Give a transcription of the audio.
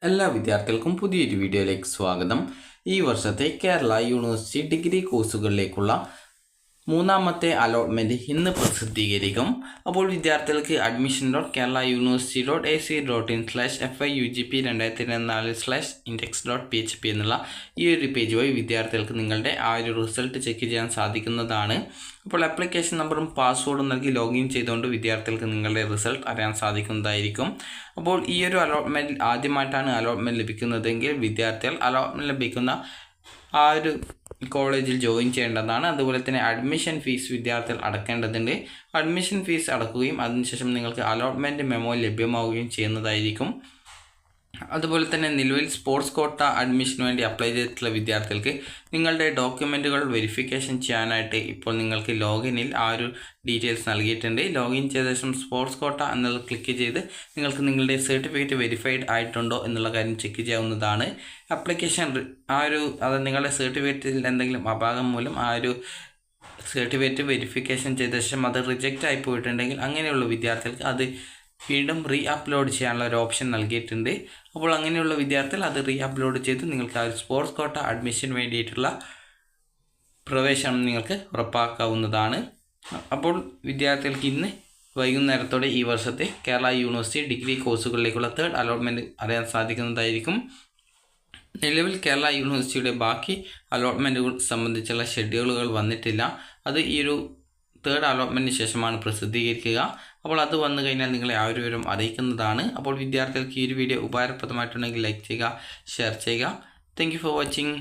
എല്ലാ വിദ്യാർത്ഥികൾക്കും പുതിയൊരു വീഡിയോയിലേക്ക് സ്വാഗതം. ഈ വർഷത്തെ കേരള യൂണിവേഴ്സിറ്റി ഡിഗ്രി കോഴ്സുകളിലേക്കുള്ള മൂന്നാമത്തെ അലോട്ട്മെൻറ്റ് ഇന്ന് പ്രസിദ്ധീകരിക്കും. അപ്പോൾ വിദ്യാർത്ഥികൾക്ക് admission.keralauniversity.ac.in/FIUGP 2024/index.php എന്നുള്ള ഈ ഒരു പേജ് വഴി വിദ്യാർത്ഥികൾക്ക് നിങ്ങളുടെ ആ ഒരു റിസൾട്ട് ചെക്ക് ചെയ്യാൻ സാധിക്കുന്നതാണ്. അപ്പോൾ ആപ്ലിക്കേഷൻ നമ്പറും പാസ്വേഡും നൽകി ലോഗിൻ ചെയ്തുകൊണ്ട് വിദ്യാർത്ഥികൾക്ക് നിങ്ങളുടെ റിസൾട്ട് അറിയാൻ സാധിക്കുന്നതായിരിക്കും. അപ്പോൾ ഈ ഒരു അലോട്ട്മെൻറ്റിൽ ആദ്യമായിട്ടാണ് അലോട്ട്മെൻറ്റ് ലഭിക്കുന്നതെങ്കിൽ വിദ്യാർത്ഥികൾ അലോട്ട്മെൻറ്റ് ലഭിക്കുന്ന ആ ഒരു കോളേജിൽ ജോയിൻ ചെയ്യേണ്ടതാണ്. അതുപോലെ തന്നെ അഡ്മിഷൻ ഫീസ് വിദ്യാർത്ഥികൾ അടക്കേണ്ടതുണ്ട്. അഡ്മിഷൻ ഫീസ് അടക്കുകയും അതിനുശേഷം നിങ്ങൾക്ക് അലോട്ട്മെൻറ്റ് മെമ്മോ ലഭ്യമാവുകയും ചെയ്യുന്നതായിരിക്കും. അതുപോലെ തന്നെ നിലവിൽ സ്പോർട്സ് കോട്ട അഡ്മിഷന് വേണ്ടി അപ്ലൈ ചെയ്തിട്ടുള്ള വിദ്യാർത്ഥികൾക്ക് നിങ്ങളുടെ ഡോക്യുമെൻറ്റുകൾ വെരിഫിക്കേഷൻ ചെയ്യാനായിട്ട് ഇപ്പോൾ നിങ്ങൾക്ക് ലോഗിനിൽ ആ ഒരു ഡീറ്റെയിൽസ് നൽകിയിട്ടുണ്ട്. ലോഗിൻ ചെയ്ത ശേഷം സ്പോർട്സ് കോട്ട എന്നത് ക്ലിക്ക് ചെയ്ത് നിങ്ങൾക്ക് നിങ്ങളുടെ സർട്ടിഫിക്കറ്റ് വെരിഫൈഡ് ആയിട്ടുണ്ടോ എന്നുള്ള കാര്യം ചെക്ക് ചെയ്യാവുന്നതാണ്. ആപ്ലിക്കേഷൻ അത് നിങ്ങളുടെ സർട്ടിഫിക്കറ്റിൽ എന്തെങ്കിലും അപാകം മൂലം ആ ഒരു സർട്ടിഫിക്കറ്റ് വെരിഫിക്കേഷൻ ചെയ്ത ശേഷം അത് റിജക്റ്റ് ആയി പോയിട്ടുണ്ടെങ്കിൽ അങ്ങനെയുള്ള വിദ്യാർത്ഥികൾക്ക് അത് വീണ്ടും റീ അപ്ലോഡ് ചെയ്യാനുള്ള ഒരു ഓപ്ഷൻ നൽകിയിട്ടുണ്ട്. അപ്പോൾ അങ്ങനെയുള്ള വിദ്യാർത്ഥികൾ അത് റീ അപ്ലോഡ് ചെയ്ത് നിങ്ങൾക്ക് ആ ഒരു സ്പോർട്സ് കോട്ട അഡ്മിഷന് വേണ്ടിയിട്ടുള്ള പ്രവേശനം നിങ്ങൾക്ക് ഉറപ്പാക്കാവുന്നതാണ്. അപ്പോൾ വിദ്യാർത്ഥികൾക്ക് ഇന്ന് വൈകുന്നേരത്തോടെ ഈ വർഷത്തെ കേരള യൂണിവേഴ്സിറ്റി ഡിഗ്രി കോഴ്സുകളിലേക്കുള്ള തേർഡ് അലോട്ട്മെൻറ്റ് അറിയാൻ സാധിക്കുന്നതായിരിക്കും. നിലവിൽ കേരള യൂണിവേഴ്സിറ്റിയുടെ ബാക്കി അലോട്ട്മെൻറ്റുകൾ സംബന്ധിച്ചുള്ള ഷെഡ്യൂളുകൾ വന്നിട്ടില്ല. അത് ഈ ഒരു തേർഡ് അലോട്ട്മെൻറ്റിന് ശേഷമാണ് പ്രസിദ്ധീകരിക്കുക. അപ്പോൾ അത് വന്നു കഴിഞ്ഞാൽ നിങ്ങളെ ആ ഒരു വിവരം അറിയിക്കുന്നതാണ്. അപ്പോൾ വിദ്യാർത്ഥികൾക്ക് ഈ ഒരു വീഡിയോ ഉപകാരപ്രദമായിട്ടുണ്ടെങ്കിൽ ലൈക്ക് ചെയ്യുക, ഷെയർ ചെയ്യുക. Thank you for watching.